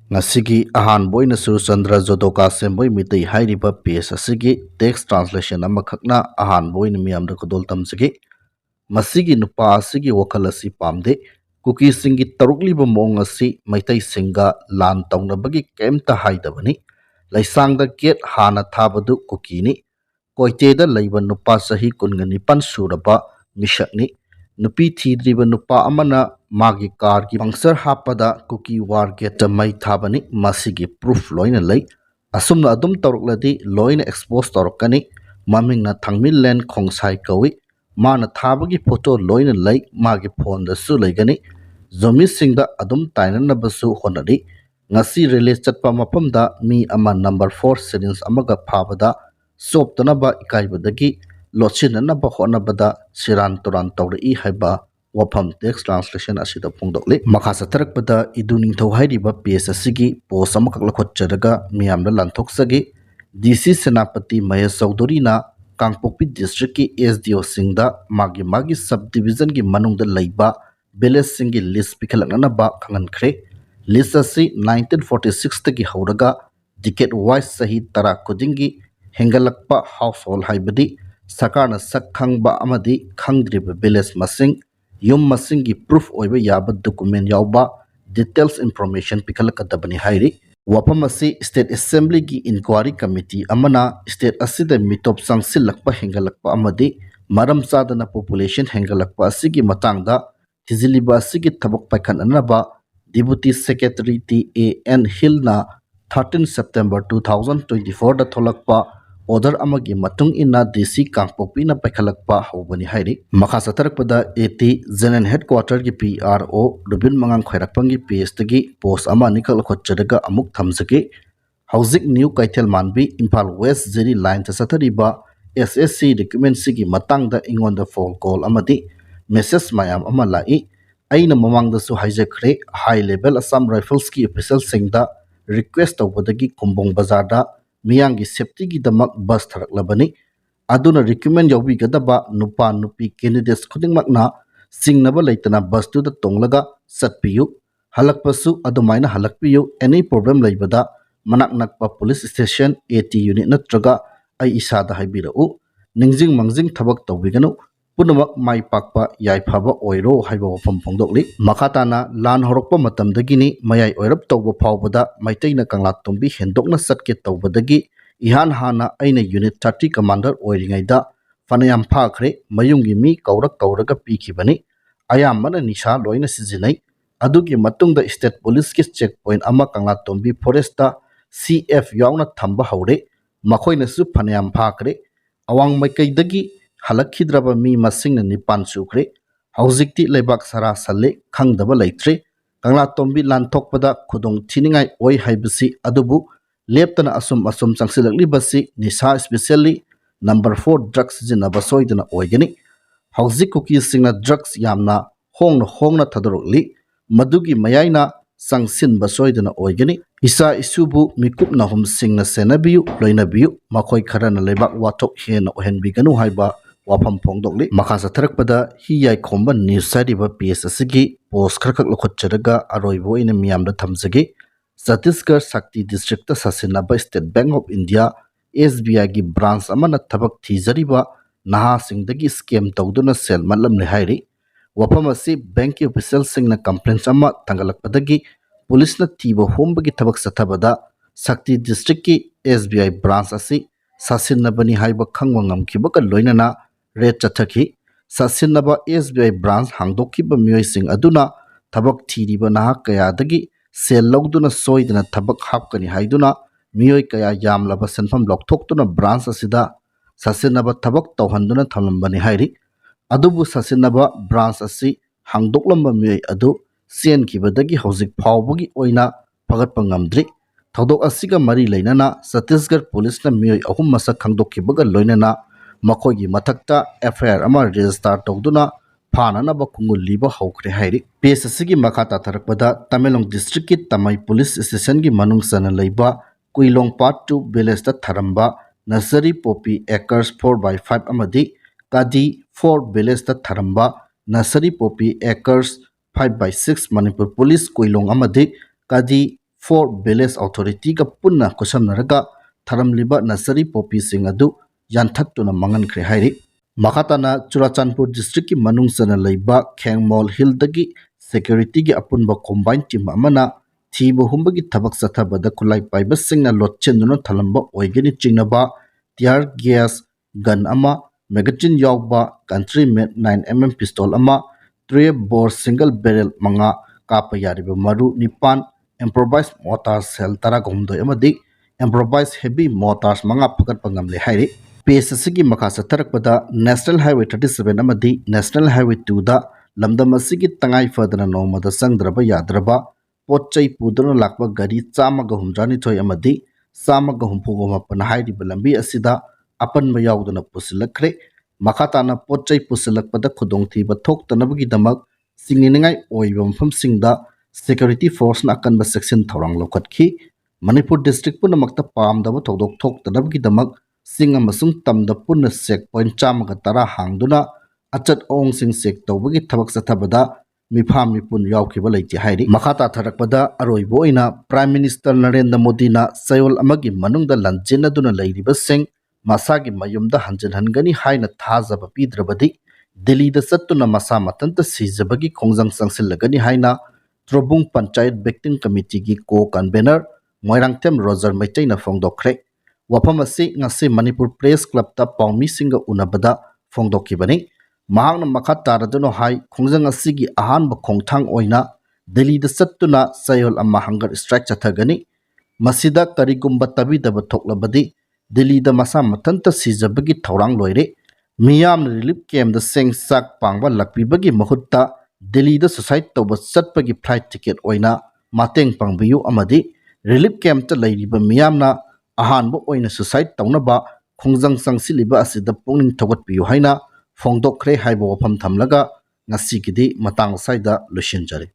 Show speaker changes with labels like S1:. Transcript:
S1: Ngasigi ahan boy na Suru Chandra Jodoka Semboy Mitei Hairiba PS asigi text translation amakakna ahan boy ni miyamda kodol tamsigi masigi nupa asigi wakal asi pamde kuki singi tarukliba moong asi maitai singa lan taunabagi kemta haidabani laisangda get hana thabadu kuki ni koiteda laiba nupa sahi kunganipan suraba mishakni nupi thidriba nupa amana magi car ki pangsar hapada kuki war get mai thabani masigi proof loina lay asumna adum tawrukladi loina expose tawrukani Mamming na Thangminlen Khongsai Koue mana thabagi photo loina lay magi phone da su laigani Zomi singda adum tainan basu honadi ngasi release chatpa mapamda mi ama number 4 series amaga phabada soptanaba ikaibadagi lochinanaba honabada siran turan tawri haiba wafam text translation asida phongdokle makha satharakpada iduning thau hairiba PS asigi post amakak lakhotcharaga miyamda lanthokсаги DC Senapati Mahesh Chaudhary na Kangpokpi district ki SDO singda magi subdivision ki manungda laiba village singi list pikhalakna ba khangankhre list asi 1946 tagi hauraga decade wise sahi tara kudingi hengalakpa household haibadi sakarna sakhangba amadi khangdriba village masing yum masingi proof oiba yaba document yauba details information pikhalakadabani hairi wafam asi state assembly ki inquiry committee amana state asida mitop sangsilakpa hengalakpa amadi maram chadana population hengalakpa asigi matangda thiziliba asigi thabak paikhan anaba deputy secretary TAN Hill na 13 September 2024 da tholakpa order amagi matung ina DC Kangpokpi na paikhalakpa hobani hairi makha satharakpada AT General Headquarter ki PRO Rubin Mangang Khairakpangi PS tagi post ama nikal khotchadaga amuk thamsaki hauzik new Kaithel Manbi Imphal West Zeri line ta sathariba SSC document sigi matangda ingonda phone call amadi message mayam ama lai aina mamangda su hijackre high level Assam Rifles ki official singda request tawbadagi Kumbong Bazar da miyangi safety gi damak bus tharaklabani aduna recommend yawbi gadaba nupa nupi candidates khudingmakna singnaba leitana bus tu da tonglaga satpiyu halakpasu adumaina halakpiyu any problem leibada manak nakpa police station AT unit natraga ai isada haibirau ningjing mangjing thabak tawbiganu punamak mai pakpa yaifaba oiro haiba wafam phongdokli makhatana lan horokpa matamdagini mayai oirap tawba phawbada maitaina kanglat tombi hendokna satke tawbadagi ihan hana aina unit 30 commander oiringaida fanayam phakre mayungi mi kauraga pikhibani ayamana nisha loina sizinai adugi matungda state police ki checkpoint ama kanglat tombi foresta CF yauna thamba haure makhoina su fanayam phakre awang maikaidagi halakhidraba mi masingna nipan sukre hauzikti leibak sara sale khangdaba leitre kangla tombi lanthokpada khudong thiningai oi haibasi adubu leptana asum changsilakli basi nisha especially number 4 drugs jinaba soidana oigani hauzik kuki singna drugs yamna hongna thadorokli madugi mayaina sangsin basoidana oigani isa isubu mikup nahum singna senabiyu loinabiyu makhoi kharana leibak wathok hena ohenbiganu haiba wafam phongdokli makha satharakpada hi yai khomba news sariba PS asigi post kharkak lokhotcharaga aroibo ina miyamda thamjagi Chhattisgarh Sakti district ta sasinaba State Bank of India SBI gi branch amana thabak thijariba naha singdagi scam tawduna sel malam le hairi wafam asi bank ki official singna complaints ama thangalakpadagi police na thiba hombagi thabak sathabada Sakti district ki SBI branch asi sasinabani haiba khangwa ngamkhibaga loinana red chathaki sasinaba SBI branch hangdokhiba miyoi aduna thabak thiriba naha kayadagi sel logduna soidana thabak hapkani haiduna miyoi kaya yamlaba senfam lokthokduna branch asida sasinaba thabak tawhanduna thamlambani hairi adubu sasinaba branch asi hangdoklamba miyoi adu senkibadagi hauzik phawbagi oina phagatpa ngamdri thodok asiga mari leinana Chhattisgarh police na miyoi ahum masa khangdokhibaga loinana makogi mathakta FIR ama register tawduna phananaba khungul liba hawkhre hairi PS asigi makhata tharakpada Tamenglong district ki Tamai police station gi manung sana leiba Kuilong part 2 village ta tharamba nursery poppy acres 4/5 amadi Kadi 4 village ta tharamba nursery poppy acres 5/6 Manipur police Kuilong amadi Kadi 4 village authority ka punna kosamnaraga tharamliba nasari popi sing adu yanthattuna mangankre hairi makhatana Churachandpur district ki manungsana leiba Khengmol hill dagi security gi apunba combined team amana thiba humbagi thabak sathabada kulai paiba singna lotchenduna thalamba oigeni chingnaba tear gas gun ama magazine yawba country made 9mm pistol ama tray bore single barrel manga kapa yariba maru nipan improvised mortar cell taragomdoi amadi improvised heavy mortars manga phakat pangamle hairi PS asigi makha satharakpada National Highway 37 amadi National Highway 2 da lamdam asigi tangai fadana nomada sangdraba yadraba potchai puduna lakba gari chamaga humjani thoi amadi chamaga humpugo mapan hairiba lambi asida apan mayawduna pusilakre makhatana potchai pusilakpada khudongthiba thoktanabagi damak singningai oiba mfamsingda security force na akanba section thorang lokhatkhi Manipur district punamakta pamdaba thodok thoktanabagi damak singa masung tamda punna checkpoint chamaga tara hangduna achat ong sing sek tawbagi thabak sathabada mifam mipun yawkhiba leiti hairi makhata tharakpada aroibo ina Prime Minister Narendra Modi na sayol amagi manungda lanjenaduna leiriba sing masagi mayumda hanjinhangani haina thajaba pidrabadi Delhi da sattuna masa matanta sijabagi khongjang sangsilagani haina Trobung Panchayat Bacting Committee gi co-convener Moirangtem Roger Maitaina fongdokre wafam asi ngasi Manipur Press Club ta pawmi singa unabada fongdokkibani mahangna makha taraduna hai khongjang asigi ahanba khongthang oina Delhi da sattuna sayol amma hunger strike chathagani masida karigumba tabidaba thoklabadi Delhi da masa matanta sijabagi thorang loire miyam relief camp da seng sak pangba lakpibagi mahutta Delhi da suicide tawba chatpagi flight ticket oina mateng pangbiyu amadi relief camp ta leiriba miyamna ahanba oina suicide tawnaba khongjang sangsiliba asida pungning thogatpiyu haina fongdokre haiba wafam thamlaga ngasigidi matang saida lushinjari